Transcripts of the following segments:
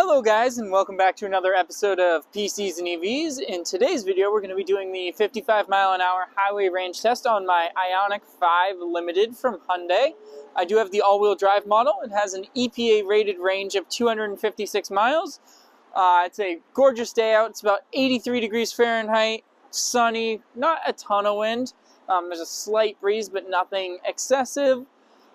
Hello guys, and welcome back to another episode of PCs and EVs. In today's video we're going to be doing the 55 mile an hour highway range test on my Ioniq 5 Limited from Hyundai. I do have the all-wheel drive model. It has an EPA rated range of 256 miles. It's a gorgeous day out. It's about 83 degrees Fahrenheit, sunny, not a ton of wind. There's a slight breeze but nothing excessive.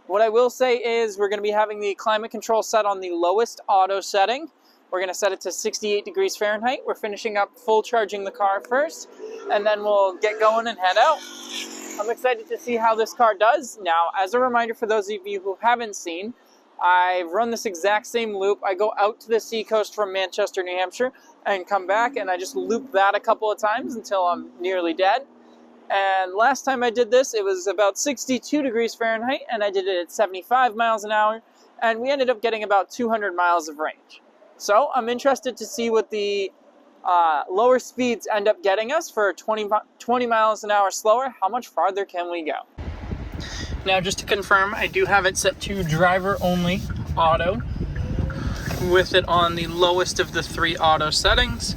What I will say is we're going to be having the climate control set on the lowest auto setting. We're going to set it to 68 degrees Fahrenheit. We're finishing up full charging the car first, and then we'll get going and head out. I'm excited to see how this car does. Now, as a reminder for those of you who haven't seen, I run this exact same loop. I go out to the seacoast from Manchester, New Hampshire, and come back, and I just loop that a couple of times until I'm nearly dead. And last time I did this, it was about 62 degrees Fahrenheit, and I did it at 75 miles an hour, and we ended up getting about 200 miles of range. So I'm interested to see what the lower speeds end up getting us for 20 miles an hour slower. How much farther can we go? Now, just to confirm, I do have it set to driver only auto, with it on the lowest of the three auto settings.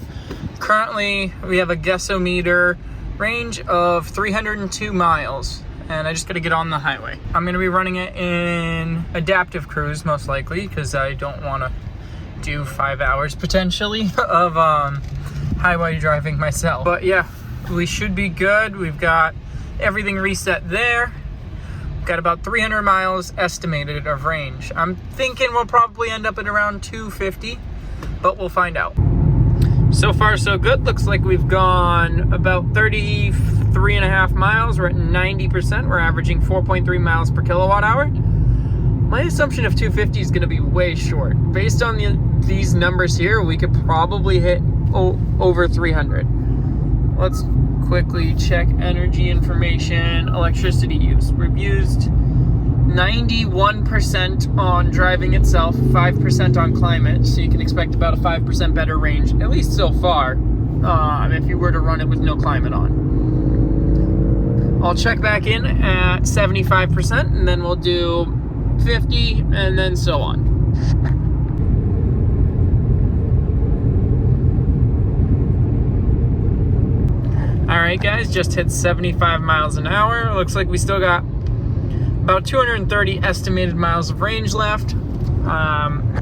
Currently, we have a guessometer range of 302 miles, and I just got to get on the highway. I'm going to be running it in adaptive cruise most likely because I don't want to do 5 hours potentially of highway driving myself. But yeah, we should be good. We've got everything reset there. We've got about 300 miles estimated of range. I'm thinking we'll probably end up at around 250, but we'll find out. So far, so good. Looks like we've gone about 33 and a half miles. We're at 90%. We're averaging 4.3 miles per kilowatt hour. My assumption of 250 is going to be way short. Based on these numbers here, we could probably hit over 300. Let's quickly check energy information, electricity use. We've used 91% on driving itself, 5% on climate, so you can expect about a 5% better range, at least so far, if you were to run it with no climate on. I'll check back in at 75%, and then we'll do 50, and then so on. Alright guys, just hit 75 miles an hour. Looks like we still got about 230 estimated miles of range left.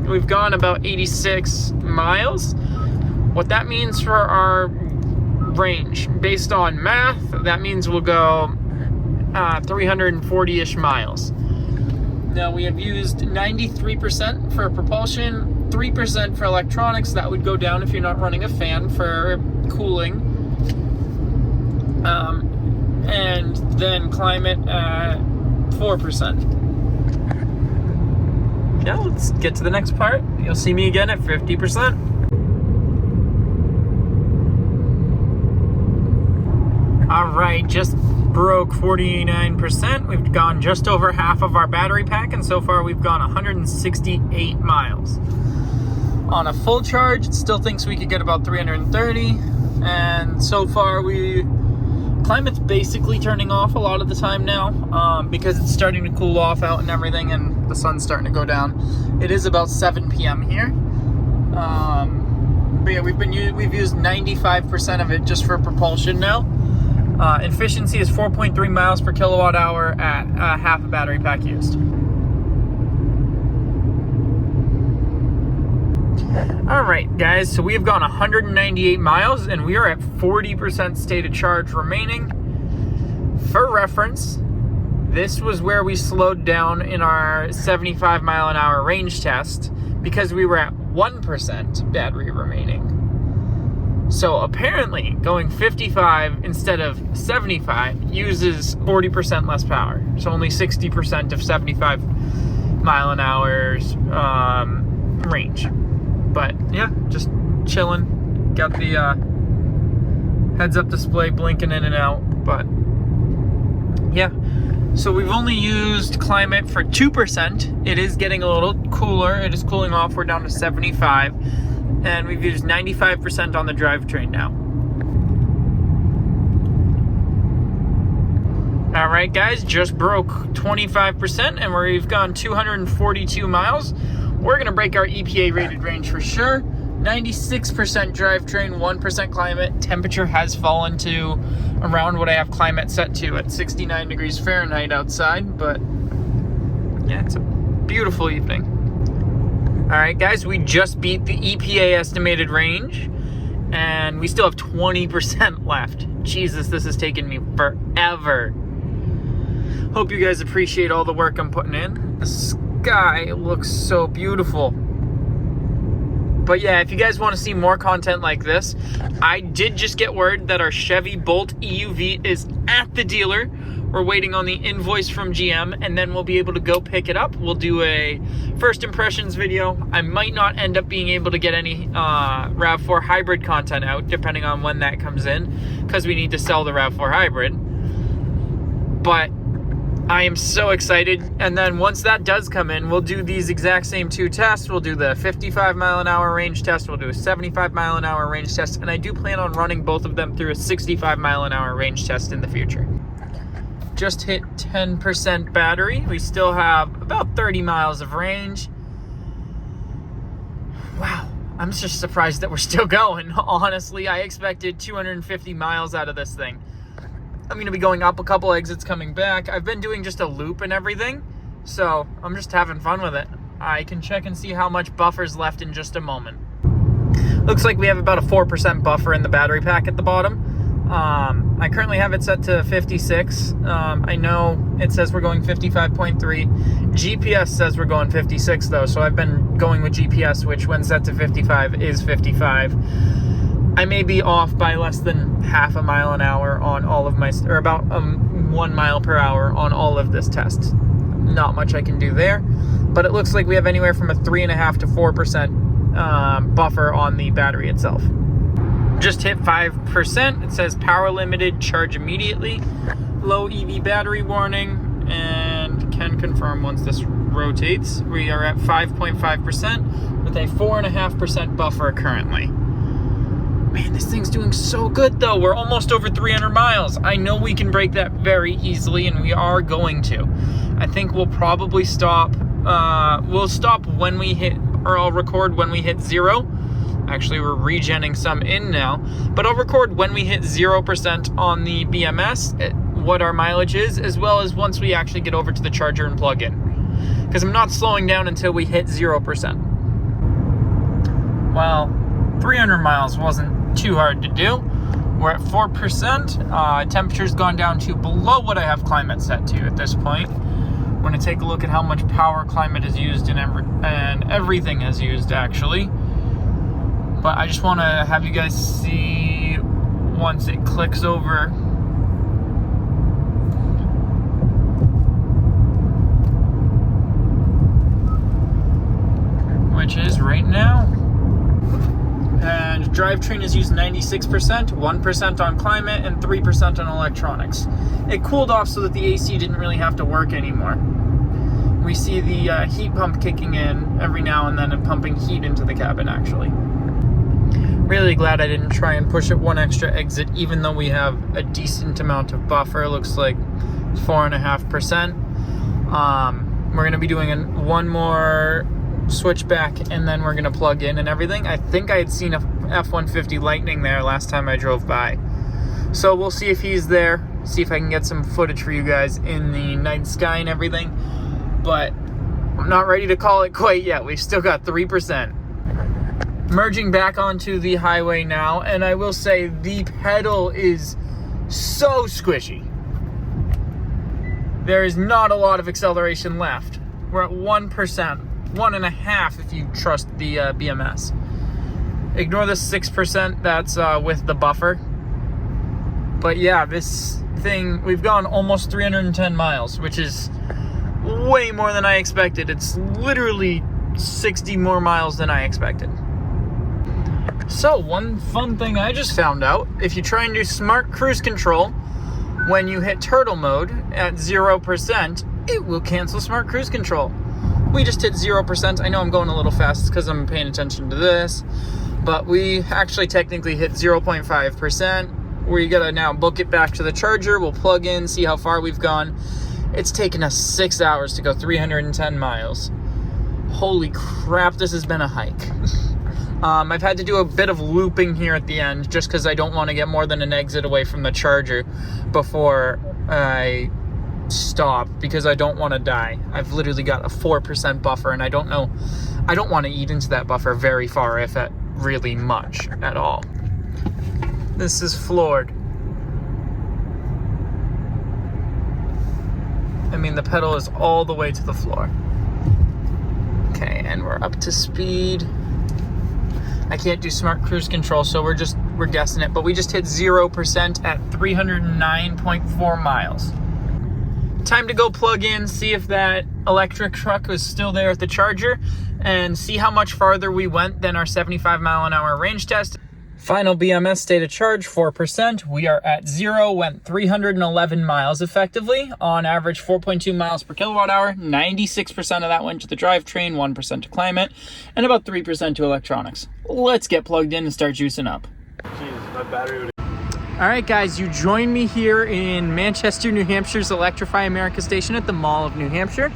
We've gone about 86 miles. What that means for our range, based on math, that means we'll go 340-ish miles. Now, we have used 93% for propulsion, 3% for electronics. That would go down if you're not running a fan for cooling. And then climate at 4%. Yeah, let's get to the next part. You'll see me again at 50%. All right, just broke 49%. We've gone just over half of our battery pack, and so far we've gone 168 miles. On a full charge, it still thinks we could get about 330, and so far climate's basically turning off a lot of the time now because it's starting to cool off out and everything, and the sun's starting to go down. It is about 7 p.m. here. But yeah, we've used 95% of it just for propulsion now. Efficiency is 4.3 miles per kilowatt hour at half a battery pack used. Alright guys, so we have gone 198 miles and we are at 40% state of charge remaining. For reference, this was where we slowed down in our 75 mile an hour range test because we were at 1% battery remaining. So apparently going 55 instead of 75 uses 40% less power. So only 60% of 75 mile an hour's range. But yeah, just chilling. Got the heads up display blinking in and out. But yeah, so we've only used climate for 2%. It is getting a little cooler. It is cooling off. We're down to 75. And we've used 95% on the drivetrain now. All right, guys, just broke 25%, and we've gone 242 miles. we're gonna break our EPA rated range for sure. 96% drivetrain, 1% climate. Temperature has fallen to around what I have climate set to at 69 degrees Fahrenheit outside, but yeah, it's a beautiful evening. All right, guys, we just beat the EPA estimated range, and we still have 20% left. Jesus, this has taken me forever. Hope you guys appreciate all the work I'm putting in. The sky looks so beautiful. But yeah, if you guys want to see more content like this, I did just get word that our Chevy Bolt EUV is at the dealer. We're waiting on the invoice from GM, and then we'll be able to go pick it up. We'll do a first impressions video. I might not end up being able to get any RAV4 hybrid content out, depending on when that comes in, because we need to sell the RAV4 hybrid. But I am so excited. And then once that does come in, we'll do these exact same two tests. We'll do the 55 mile an hour range test. We'll do a 75 mile an hour range test. And I do plan on running both of them through a 65 mile an hour range test in the future. Just hit 10% battery. We still have about 30 miles of range. Wow, I'm just surprised that we're still going. Honestly, I expected 250 miles out of this thing. I'm going to be going up a couple exits, coming back. I've been doing just a loop and everything, so I'm just having fun with it. I can check and see how much buffer's left in just a moment. Looks like we have about a 4% buffer in the battery pack at the bottom. I currently have it set to 56. I know it says we're going 55.3. GPS says we're going 56 though, so I've been going with GPS, which when set to 55 is 55. I may be off by less than half a mile an hour on all of my, or about 1 mile per hour on all of this test. Not much I can do there, but it looks like we have anywhere from a 3.5 to 4% buffer on the battery itself. Just hit 5%. It says power limited, charge immediately, low EV battery warning, and can confirm once this rotates. We are at 5.5% with a 4.5% buffer currently. Man, this thing's doing so good though. We're almost over 300 miles. I know we can break that very easily, and we are going to. I think we'll probably stop. We'll stop when we hit, or I'll record when we hit 0. Actually, we're regenning some in now, but I'll record when we hit 0% on the BMS, what our mileage is, as well as once we actually get over to the charger and plug in. Because I'm not slowing down until we hit 0%. Well, 300 miles wasn't too hard to do. We're at 4%. Temperature's gone down to below what I have climate set to at this point. We're going to take a look at how much power climate is used and everything has used actually. But I just want to have you guys see once it clicks over. Which is right now. And drivetrain is used 96%, 1% on climate, and 3% on electronics. It cooled off so that the AC didn't really have to work anymore. We see the heat pump kicking in every now and then and pumping heat into the cabin actually. Really glad I didn't try and push it one extra exit, even though we have a decent amount of buffer. It looks like 4.5%. We're going to be doing one more switch back, and then we're going to plug in and everything. I think I had seen a F-150 Lightning there last time I drove by. So we'll see if he's there, see if I can get some footage for you guys in the night sky and everything. But I'm not ready to call it quite yet. We've still got 3%. Merging back onto the highway now, and I will say the pedal is so squishy. There is not a lot of acceleration left. We're at 1%, 1.5% if you trust the BMS. Ignore the 6%, that's with the buffer. But yeah, this thing, we've gone almost 310 miles, which is way more than I expected. It's literally 60 more miles than I expected. So, one fun thing I just found out, if you try and do smart cruise control, when you hit turtle mode at 0%, it will cancel smart cruise control. We just hit 0%. I know I'm going a little fast because I'm paying attention to this, but we actually technically hit 0.5%. We gotta now book it back to the charger. We'll plug in, see how far we've gone. It's taken us 6 hours to go 310 miles. Holy crap, this has been a hike. I've had to do a bit of looping here at the end just because I don't want to get more than an exit away from the charger before I stop, because I don't want to die. I've literally got a 4% buffer, and I don't want to eat into that buffer very far, if at really much at all. This is floored. I mean, the pedal is all the way to the floor. Okay, and we're up to speed. I can't do smart cruise control, so we're guessing it, but we just hit 0% at 309.4 miles. Time to go plug in, see if that electric truck was still there at the charger, and see how much farther we went than our 75-mile-an-hour range test. Final BMS state of charge, 4%. We are at 0, went 311 miles effectively. On average, 4.2 miles per kilowatt hour. 96% of that went to the drivetrain, 1% to climate, and about 3% to electronics. Let's get plugged in and start juicing up. Jeez, my battery would... All right, guys, you join me here in Manchester, New Hampshire's Electrify America station at the Mall of New Hampshire.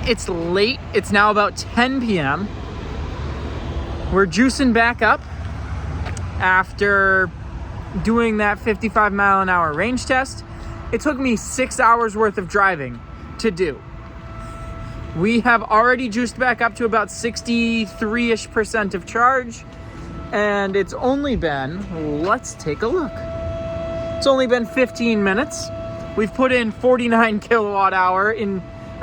It's late. It's now about 10 p.m. We're juicing back up after doing that 55-mile-an-hour range test. It took me 6 hours worth of driving to do. We have already juiced back up to about 63-ish% of charge, and it's only been, let's take a look. It's only been 15 minutes. We've put in 49 kilowatt hour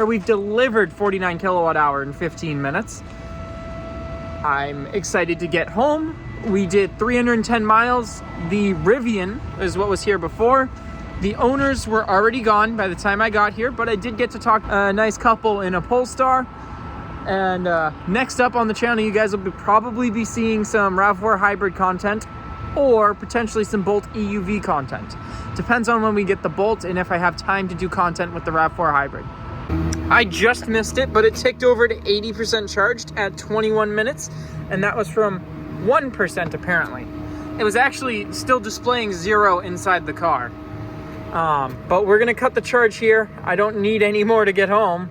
we've delivered 49 kilowatt hour in 15 minutes. I'm excited to get home. We did 310 miles. The Rivian is what was here before. The owners were already gone by the time I got here, but I did get to talk to a nice couple in a Polestar. And next up on the channel, you guys will probably be seeing some RAV4 hybrid content or potentially some Bolt EUV content. Depends on when we get the Bolt and if I have time to do content with the RAV4 hybrid. I just missed it, but it ticked over to 80% charged at 21 minutes, and that was from 1% apparently. It was actually still displaying 0 inside the car. But we're gonna cut the charge here. I don't need any more to get home.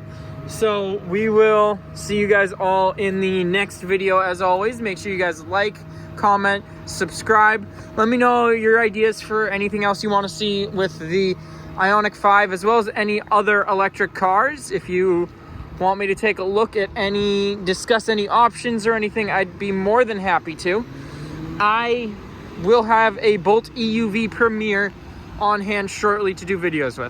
So we will see you guys all in the next video. As always, make sure you guys like, comment, subscribe. Let me know your ideas for anything else you want to see with the Ioniq 5, as well as any other electric cars. If you want me to take a look at discuss any options or anything, I'd be more than happy to. I will have a Bolt EUV Premier on hand shortly to do videos with.